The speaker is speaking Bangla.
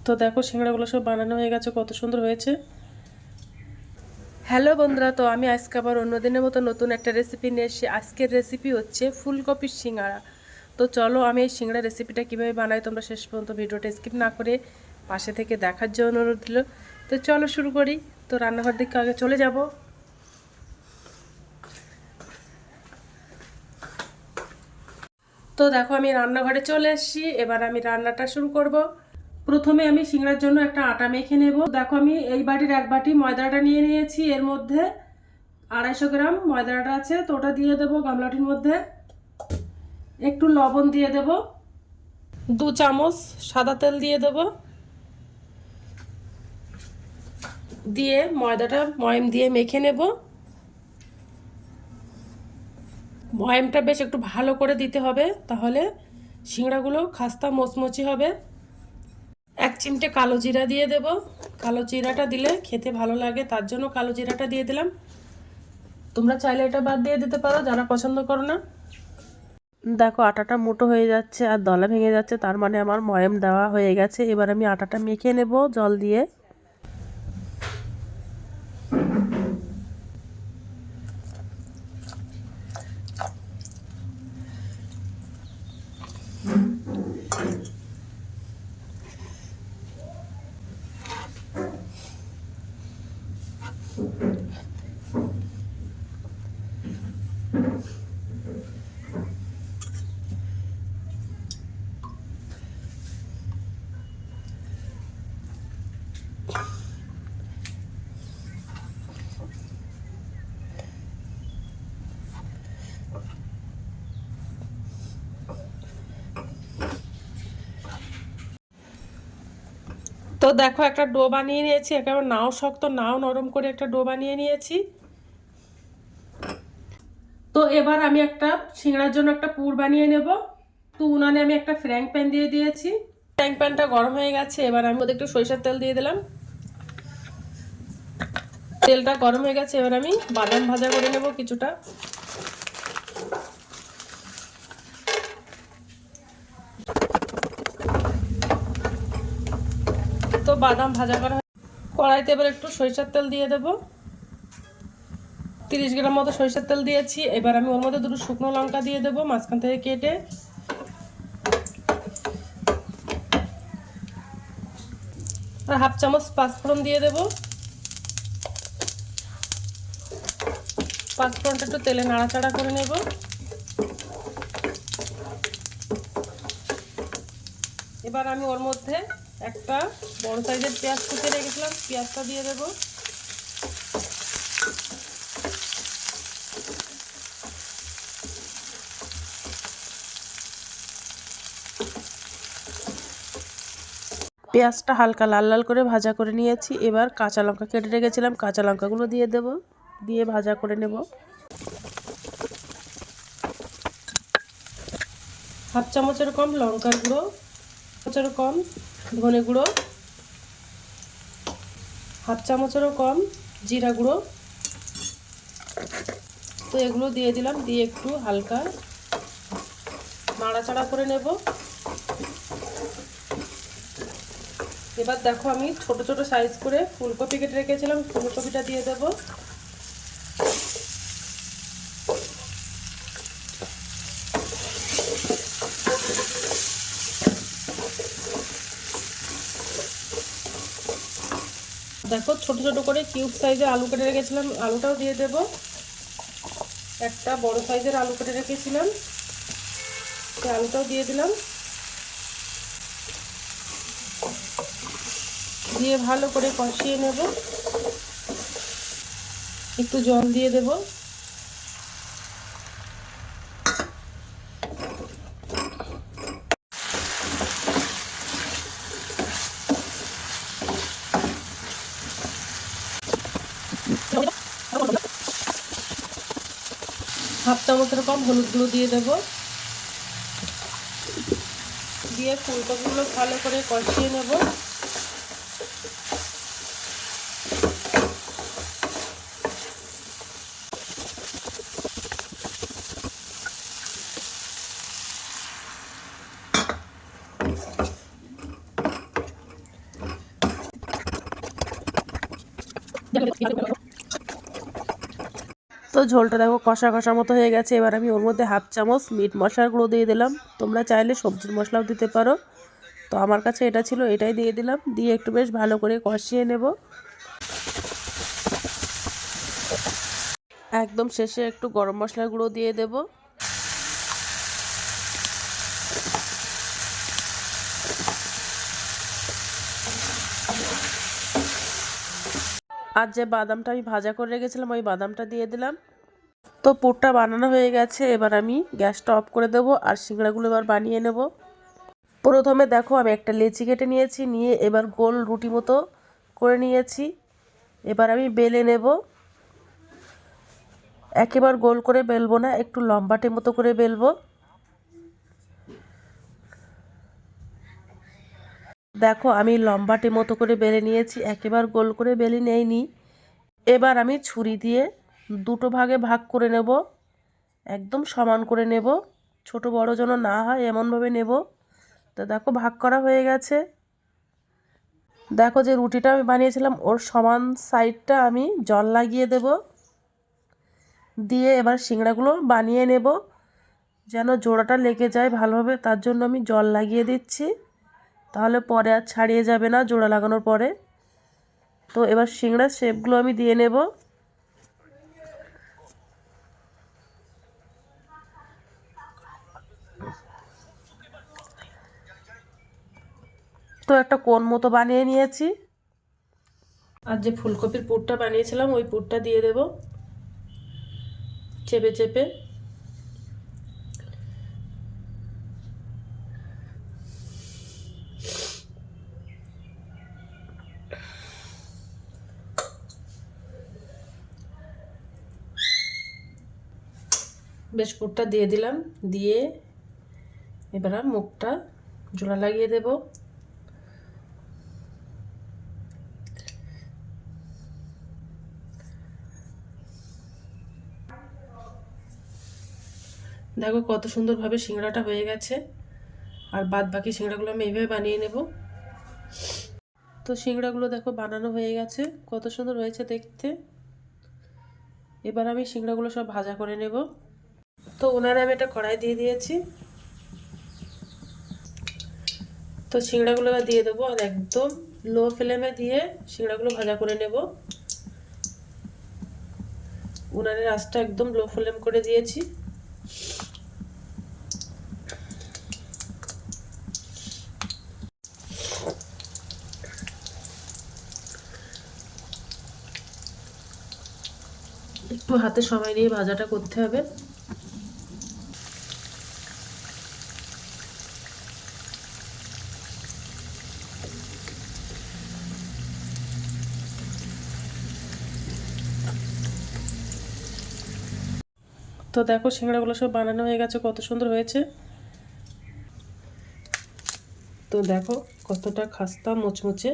তো দেখো সিঙ্গাড়াগুলো সব বানানো হয়ে গেছে, কত সুন্দর হয়েছে। হ্যালো বন্ধুরা, তো আমি আজকে আবার অন্যদিনের মতো নতুন একটা রেসিপি নিয়ে এসেছি। আজকের রেসিপি হচ্ছে ফুলকপির সিঙ্গাড়া। তো চলো আমি এই সিঙ্গাড়া রেসিপিটা কীভাবে বানাই তোমরা শেষ পর্যন্ত ভিডিওটা স্কিপ না করে পাশে থেকে দেখার জন্য অনুরোধ দিল। তো চলো শুরু করি। তো রান্নাঘর দিকে আগে চলে যাব। তো দেখো আমি রান্নাঘরে চলে এসেছি, এবার আমি রান্নাটা শুরু করব। প্রথমে আমি সিঙ্গাড়ার জন্য একটা আটা মেখে নেব। দেখো আমি এই বাটির এক বাটি ময়দাটা নিয়ে নিয়েছি, এর মধ্যে 250 গ্রাম ময়দাটা আছে, তো ওটা দিয়ে দেবো গামলাটির মধ্যে। একটু লবণ দিয়ে দেব, 2 চামচ সাদা তেল দিয়ে দেব, দিয়ে ময়দাটা ময়াম দিয়ে মেখে নেব। ময়ামটা বেশ একটু ভালো করে দিতে হবে, তাহলে সিঙ্গাড়াগুলো খাস্তা মচমচি হবে। 1 চিমটে কালো জিরা দিয়ে দেব। কালো জিরাটা দিলে খেতে ভালো লাগে, তার জন্য কালো জিরাটা দিয়ে দিলাম। তোমরা চাইলে এটা বাদ দিয়ে দিতে পারো যারা পছন্দ করো না। দেখো আটাটা মোটো হয়ে যাচ্ছে আর দলা ভেঙে যাচ্ছে, তার মানে আমার ময়াম দেওয়া হয়ে গেছে। এবার আমি আটাটা মেখে নেব জল দিয়ে। তো দেখো একটা ডো বানিয়ে নিয়েছি, একেবারে নাও শক্ত নাও নরম করে একটা ডো বানিয়ে নিয়েছি। তো এবার আমি একটা সিঙ্গাড়ার জন্য একটা পুর বানিয়ে নেব। তো উনানে আমি একটা ফ্রাইং প্যান দিয়ে দিয়েছি। ফ্রাইং প্যানটা গরম হয়ে গেছে, এবার আমি ওদের একটু সরিষার তেল দিয়ে দিলাম। তেলটা গরম হয়ে গেছে, এবার আমি বাদাম ভাজা করে নেব কিছুটা। তো বাদাম ভাজা করা কড়াইতে এবার একটু সরিষার তেল দিয়ে দেব। 30 গ্রাম মতো সরিষার তেল দিয়েছি। এবার আমি ওর মধ্যে 2 শুকনো লঙ্কা দিয়ে দেবো মাঝখান থেকে কেটে। আর 1/2 চামচ পাঁচফোড়ন দিয়ে দেবো। পাঁচফোড়নটা একটু তেলে নাড়াচাড়া করে নেব। এবার আমি ওর মধ্যে একটা বড় সাইজের পেঁয়াজ কুচি রেখেছিলাম, পেঁয়াজটা দিয়ে দেব। পেঁয়াজটা হালকা লাল লাল করে ভাজা করে নিয়েছি। এবার কাঁচা লঙ্কা কেটে রেখেছিলাম, কাঁচা লঙ্কাগুলো দিয়ে দেব, দিয়ে ভাজা করে নেব। 1/2 চামচের কম লঙ্কার গুঁড়ো, চামচের কম ধনে গুঁড়ো, 1/2 চামচেরও কম জিরা গুঁড়ো। তো এগুলো দিয়ে দিলাম, দিয়ে একটু হালকা নাড়াচাড়া করে নেব। এবার দেখো আমি ছোট ছোট সাইজ করে ফুলকপি কেটে রেখেছিলাম, ফুলকপিটা দিয়ে দেব। দেখো ছোট ছোট করে কিউব সাইজের আলু কেটে রেখেছিলাম, আলুটাও দিয়ে দেব। একটা বড় সাইজের আলু কেটে রেখেছিলাম, সেই আলুটাও দিয়ে দিলাম। দিয়ে ভালো করে কষিয়ে নেব। একটু জল দিয়ে দেব। হাফ চামচের কম হলুদ গুঁড়ো দিয়ে দেব, দিয়ে ফুলকপিগুলো ভালো করে কষিয়ে নেব। তো ঝোলটা দেখো কষা কষা মতো হয়ে গেছে। এবার আমি ওর মধ্যে হাফ চামচ মিট মশলার গুঁড়ো দিয়ে দিলাম। তোমরা চাইলে সবজির মশলাও দিতে পারো, তো আমার কাছে এটা ছিল, এটাই দিয়ে দিলাম। দিয়ে একটু বেশ ভালো করে কষিয়ে নেব। একদম শেষে একটু গরম মশলার গুঁড়ো দিয়ে দেব। আর যে বাদামটা আমি ভাজা করে রেখেছিলাম ওই বাদামটা দিয়ে দিলাম। তো পুরটা বানানো হয়ে গেছে। এবার আমি গ্যাসটা অফ করে দেবো আর সিঙ্গাড়াগুলো এবার বানিয়ে নেব। প্রথমে দেখো আমি একটা লেচি কেটে নিয়েছি, নিয়ে এবার গোল রুটি মতো করে নিয়েছি। এবার আমি বেলে নেব। একেবারে গোল করে বেলবো না, একটু লম্বাটে মতো করে বেলবো। দেখো আমি লম্বাটে মতো করে বেলে নিয়েছি, একেবারে গোল করে বেলে নেইনি। এবার আমি ছুরি দিয়ে দুটো ভাগে ভাগ করে নেব, একদম সমান করে নেব, ছোট বড় যেন না হয় এমনভাবে নেব। তো দেখো ভাগ করা হয়ে গেছে। দেখো যে রুটিটা আমি বানিয়েছিলাম ওর সমান সাইডটা আমি জল লাগিয়ে দেব। দিয়ে এবার সিংড়াগুলো বানিয়ে নেব, যেন জোড়াটা লেগে যায় ভালোভাবে, তার জন্য আমি জল লাগিয়ে দিচ্ছি, তাহলে পরে আর ছাড়িয়ে যাবে না জোড়া লাগানোর পরে। তো এবার সিংড়ার শেপগুলো আমি দিয়ে নেব। তো একটা কোণ মতো বানিয়ে নিয়েছি। আর যে ফুলকপির পুরটা বানিয়েছিলাম ওই পুরটা দিয়ে দেব চেপে চেপে। বেশ পুরটা দিয়ে দিলাম। দিয়ে এবার মুখটা জোড়া লাগিয়ে দেব। দেখো কত সুন্দরভাবে সিংড়াটা হয়ে গেছে। আর বাদ বাকি সিংড়াগুলো আমি এইভাবে বানিয়ে নেব। তো সিংড়াগুলো দেখো বানানো হয়ে গেছে, কত সুন্দর হয়েছে দেখতে। এবার আমি সিংড়াগুলো সব ভাজা করে নেব। তো ওনারে আমি একটা কড়াই দিয়ে দিয়েছি। তো সিংড়াগুলো দিয়ে দেবো আর একদম লো ফ্লেমে দিয়ে সিংড়াগুলো ভাজা করে নেব। উনানের আঁচটা একদম লো ফ্লেম করে দিয়েছি। একটু হাতে সময় নিয়ে ভাজাটা করতে হবে। তো দেখো সিংড়াগুলো সব বানানো হয়ে গেছে, কত সুন্দর হয়েছে। তো দেখো কতটা খাস্তা মুচমুচে।